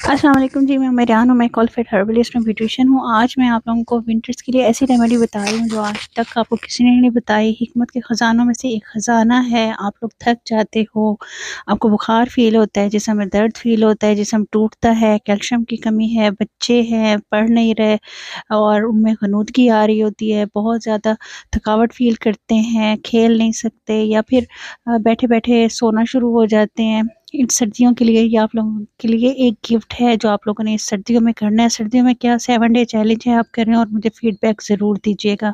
अस्सलाम वालेकुम जी, मैं मरियान हूँ। मैं क्वालिफाइड हर्बलिस्ट में ब्यूटिशियन हूँ। आज मैं आप लोगों को विंटर्स के लिए ऐसी रेमेडी बता रही हूँ जो आज तक आपको किसी ने नहीं बताई। हिकमत के ख़जानों में से एक ख़जाना है। आप लोग थक जाते हो, आपको बुखार फ़ील होता है, जिस्म में दर्द फ़ील होता है, जिस्म टूटता है, कैल्शियम की कमी है, बच्चे हैं पढ़ नहीं रहे और उनमें ग़नूदगी आ रही होती है, बहुत ज़्यादा थकावट फ़ील करते हैं, खेल नहीं सकते या फिर बैठे-बैठे सोना शुरू हो जाते हैं। इन सर्दियों के लिए ये आप लोगों के लिए एक गिफ्ट है जो आप लोगों ने इस सर्दियों में करना है। सर्दियों में क्या 7 डे चैलेंज है, आप कर रहे हैं और मुझे फीडबैक ज़रूर दीजिएगा।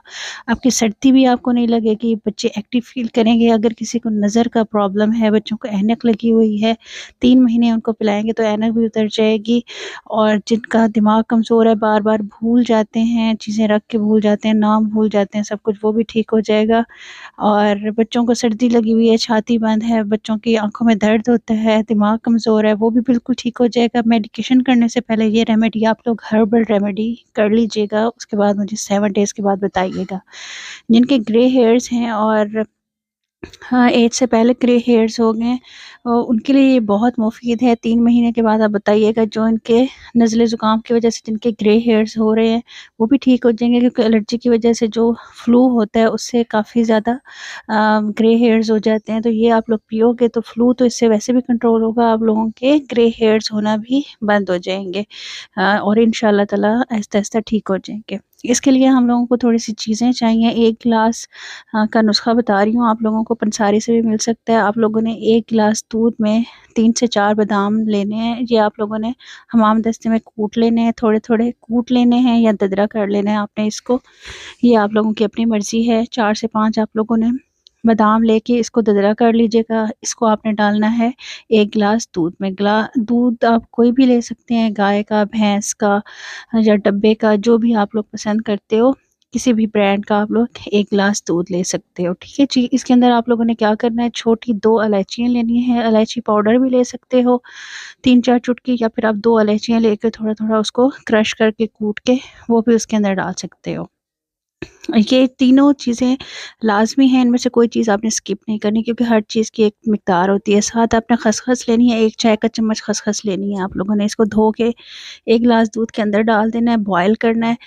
आपकी सर्दी भी आपको नहीं लगेगी, बच्चे एक्टिव फ़ील करेंगे। अगर किसी को नज़र का प्रॉब्लम है, बच्चों को ऐनक लगी हुई है, 3 महीने उनको पिलाएँगे तो ऐनक भी उतर जाएगी। और जिनका दिमाग कमज़ोर है, बार-बार भूल जाते हैं, चीज़ें रख के भूल जाते हैं, नाम भूल जाते हैं, सब कुछ वो भी ठीक हो जाएगा। और बच्चों को सर्दी लगी हुई है, छाती बंद है, बच्चों की आँखों में दर्द होता है, दिमाग कमज़ोर है, वो भी बिल्कुल ठीक हो जाएगा। मेडिकेशन करने से पहले ये रेमेडी आप लोग हर्बल रेमेडी कर लीजिएगा, उसके बाद मुझे 7 डेज़ के बाद बताइएगा। जिनके ग्रे हेयर्स हैं और हाँ, ऐज से पहले ग्रे हेयर्स हो गए उनके लिए ये बहुत मुफ़ीद है। 3 महीने के बाद आप बताइएगा जो इनके नज़ले ज़ुकाम की वज़ह से जिनके ग्रे हेयर्स हो रहे हैं, वो भी ठीक हो जाएँगे क्योंकि एलर्जी की वज़ह से जो फ्लू होता है उससे काफ़ी ज़्यादा ग्रे हेयर्स हो जाते हैं। तो ये आप लोग पियोगे तो फ्लू तो इससे वैसे भी कंट्रोल होगा, आप लोगों के ग्रे हेयर्स होना भी बंद हो जाएँगे और इंशाअल्लाह ताला आहिस्ता-आहिस्ता ठीक हो जाएँगे। इसके लिए हम लोगों को थोड़ी-सी चीज़ें चाहिए। 1 गिलास का नुस्ख़ा बता रही हूँ आप लोगों को, पंसारी से भी मिल सकता है। आप लोगों ने 1 गिलास दूध में 3 से 4 बादाम लेने हैं। ये आप लोगों ने हमाम दस्ते में कूट लेने हैं, थोड़े-थोड़े कूट लेने हैं या ददरा कर लेना है आपने इसको। ये आप लोगों की अपनी मर्ज़ी है। 4 से 5 आप लोगों ने बादाम लेके इसको ददरा कर लीजिएगा। इसको आपने डालना है 1 गिलास दूध में। दूध आप कोई भी ले सकते हैं, गाय का, भैंस का या डब्बे का, जो भी आप लोग पसंद करते हो। किसी भी ब्रांड का आप लोग 1 गिलास दूध ले सकते हो, ठीक है जी। इसके अंदर आप लोगों ने क्या करना है, छोटी 2 इलायचियाँ लेनी है, इलायची पाउडर भी ले सकते हो 3-4 चुटकी, या फिर आप 2 इलायचियाँ लेके थोड़ा-थोड़ा उसको क्रश करके कूट के वो भी उसके अंदर डाल सकते हो। ये तीनों चीज़ें लाज़मी हैं, इनमें से कोई चीज़ आपने स्किप नहीं करनी क्योंकि हर चीज़ की एक मिक़दार होती है। साथ आपने खसखस लेनी है, 1 चाय का चम्मच खसखस लेनी है। आप लोगों ने इसको धो के 1 गिलास दूध के अंदर डाल देना है, बॉयल करना है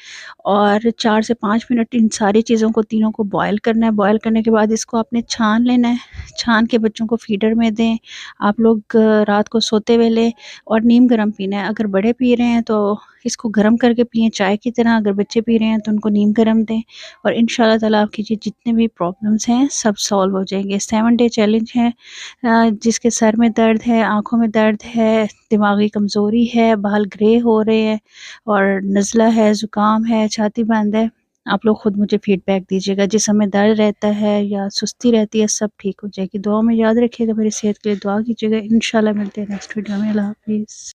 और 4 से 5 मिनट इन सारी चीज़ों को, तीनों को बॉयल करना है। बॉयल करने के बाद इसको आपने छान लेना है, छान के बच्चों को फ़ीडर में दें। आप लोग रात को सोते हुए लें और नीम गर्म पीना है। अगर बड़े पी रहे हैं तो इसको गर्म करके पिएँ चाय की तरह, अगर बच्चे पी रहे हैं तो उनको नीम गर्म दें और इंशाअल्लाह ताला आपकी जितने भी प्रॉब्लम्स हैं सब सॉल्व हो जाएँगे। 7 डे चैलेंज है। जिसके सर में दर्द है, आँखों में दर्द है, दिमागी कमज़ोरी है, बाल ग्रे हो रहे हैं और नज़ला है, ज़ुकाम है, छाती बंद है, आप लोग खुद मुझे फ़ीडबैक दीजिएगा। जिस्म में दर्द रहता है या सुस्ती रहती है, सब ठीक हो जाएगी। दुआ में याद रखिएगा, मेरी सेहत के लिए दुआ कीजिएगा। इंशाअल्लाह मिलते हैं नेक्स्ट वीडियो में। अल्लाह हाफ़िज़।